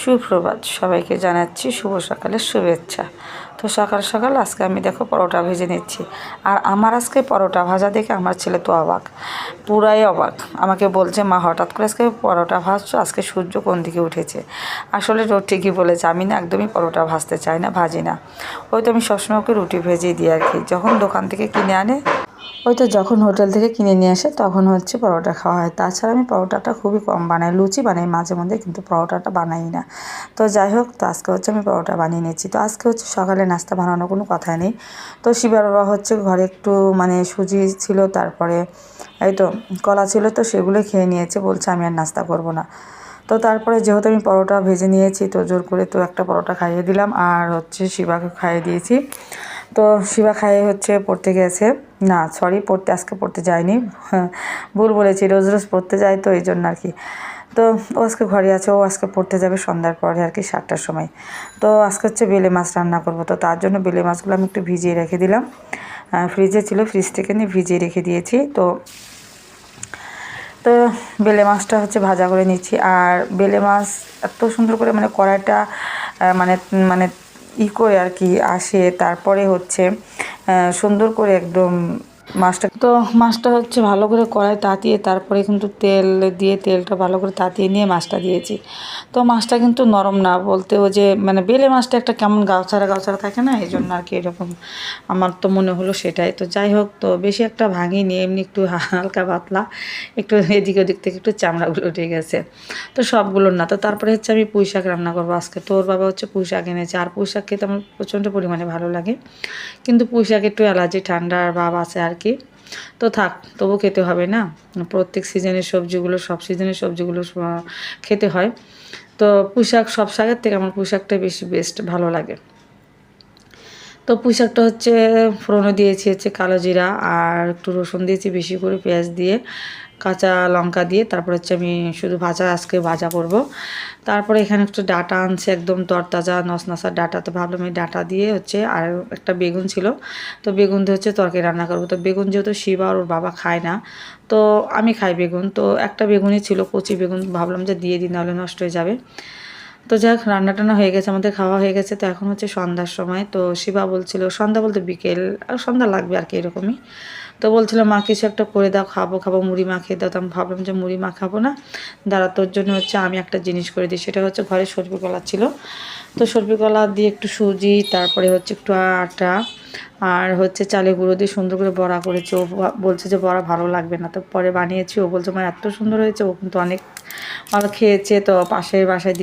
সুপ্রভাত, সবাইকে জানাচ্ছি শুভ সকালের শুভেচ্ছা। তো সকাল সকাল আজকে আমি দেখো পরোটা ভেজে নিচ্ছি। আর আমার আজকে পরোটা ভাজা দেখে আমার ছেলে তো অবাক, পুরাই অবাক। আমাকে বলছে, মা হঠাৎ করে আজকে পরোটা ভাজছো, আজকে সূর্য কোন দিকে উঠেছে। আসলে ঠিকই বলেছে, আমি না একদমই পরোটা ভাজতে চাই না, ভাজি না। ওই তো আমি সবসময় ওকে রুটি ভেজেই দিই আর কি। যখন দোকান থেকে কিনে আনে, ওই তো যখন হোটেল থেকে কিনে নিয়ে আসে তখন হচ্ছে পরোটা খাওয়া হয়। তাছাড়া আমি পরোটাটা খুবই কম বানাই, লুচি বানাই মাঝে মধ্যে, কিন্তু পরোটাটা বানাই না। তো যাই হোক, তো আজকে হচ্ছে আমি পরোটা বানিয়ে নিয়েছি। তো আজকে হচ্ছে সকালে নাস্তা বানানোর কোনো কথাই নেই। তো শিবার বাবা হচ্ছে ঘরে একটু সুজি ছিল, তারপরে এই তো কলা ছিল, তো সেগুলো খেয়ে নিয়েছে, বলছে আমি আর নাস্তা করব না। তো তারপরে যেহেতু আমি পরোটা ভেজে নিয়েছি, তো জোর করে তো একটা পরোটা খাইয়ে দিলাম, আর হচ্ছে শিবাকে খাইয়ে দিয়েছি। তো শিবা খাইয়ে হচ্ছে পড়তে গেছে, না সরি, আজকে পড়তে যায়নি, হ্যাঁ ভুল বলেছি, রোজ রোজ পড়তে যায় তো এই জন্য আর কি। তো ও আজকে ঘরে আছে, ও আজকে পড়তে যাবে সন্ধ্যার পরে আর কি, 7টার সময়। তো আজকে হচ্ছে বেলে মাছ রান্না করব। তো তার জন্য বেলে মাছগুলো আমি একটু ভিজিয়ে রেখে দিলাম, ফ্রিজে ছিল, ফ্রিজ থেকে নিয়ে ভিজিয়ে রেখে দিয়েছি। তো তো বেলে মাছটা হচ্ছে ভাজা করে নিচ্ছি। আর বেলে মাছ এত সুন্দর করে কড়াইটা মানে মানে করে আর কি আসে, তারপরে হচ্ছে সুন্দর করে একদম মাছটা হচ্ছে ভালো করে কড়াই তাতিয়ে, তারপরে কিন্তু তেল দিয়ে, তেলটা ভালো করে তাতিয়ে নিয়ে মাছটা দিয়েছি। তো মাছটা কিন্তু নরম না, বলতে ও যে বেলে মাছটা একটা কেমন গাছারা গাছারা থাকে না, এই জন্য আর কি এরকম আমার তো মনে হলো সেটাই। তো যাই হোক, তো বেশি একটা ভাঙিনি, এমনি একটু হালকা পাতলা, একটু এদিক ওদিক থেকে একটু চামড়াগুলো উঠে গেছে, তো সবগুলো না। তো তারপরে হচ্ছে আমি পুঁই শাক রান্না করবো আজকে। তো ওর বাবা হচ্ছে পুঁই শাক এনেছে, আর পুঁই শাক খেতে আমার প্রচণ্ড পরিমাণে ভালো লাগে, কিন্তু পুঁই শাক একটু অ্যালার্জি ঠান্ডার ভাব আছে আর কি। তো থাক, তবু খেতে হবে না, প্রত্যেক সিজনের সবজিগুলো, সব সিজনের সবজিগুলো খেতে হয়। তো পুঁই শাক, সব শাকের থেকে আমার পুঁই শাকটা বেশি বেস্ট ভালো লাগে। তো পুঁই শাকটা হচ্ছে ফোড়নে দিয়েছি হচ্ছে কালো জিরা, আর একটু রসুন দিয়েছি বেশি করে, পেঁয়াজ দিয়ে, কাঁচা লঙ্কা দিয়ে, তারপর হচ্ছে আমি শুধু আজকে ভাজা করব। তারপরে এখানে একটু ডাঁটা আনছে, একদম তরতাজা নসনসার ডাঁটা। তো ভাবলাম এই ডাঁটা দিয়ে হচ্ছে, আর একটা বেগুন ছিল, তো বেগুন দিয়ে হচ্ছে তরকারি রান্না করবো। তো বেগুন যেহেতু শিবা আর ওর বাবা খায় না, তো আমি খাই বেগুন, তো একটা বেগুনই ছিল, কচি বেগুন, ভাবলাম যে দিয়ে দিই, নাহলে নষ্ট হয়ে যাবে। তো যাক, রান্না টান্না হয়ে গেছে, আমাদের খাওয়া হয়ে গেছে। তো এখন হচ্ছে সন্ধ্যার সময়। তো শিবা বলছিল, সন্ধ্যা বলতে বিকেল, আর সন্ধ্যা লাগবে আর কি এরকমই। তো বলছিল, মা কিছু একটা করে দাও, খাবো মুড়ি মাখিয়ে দাও। তো আমি ভাবলাম যে মুড়ি মাখাবো না, দাঁড়া, তোর জন্য হচ্ছে আমি একটা জিনিস করে দিই। সেটা হচ্ছে ঘরে সরবি কলা ছিল, তো সরবি কলা দিয়ে একটু সুজি, তারপরে হচ্ছে একটু আটা, আর হচ্ছে চালের গুঁড়ো দিয়ে সুন্দর করে বড়া করেছে। ও বলছে যে বড়া ভালো লাগবে না, তো পরে বানিয়েছি। ও বলছে, মা এত সুন্দর হয়েছে। ও কিন্তু অনেক ভালো খেয়েছে। তো পাশের বাসায়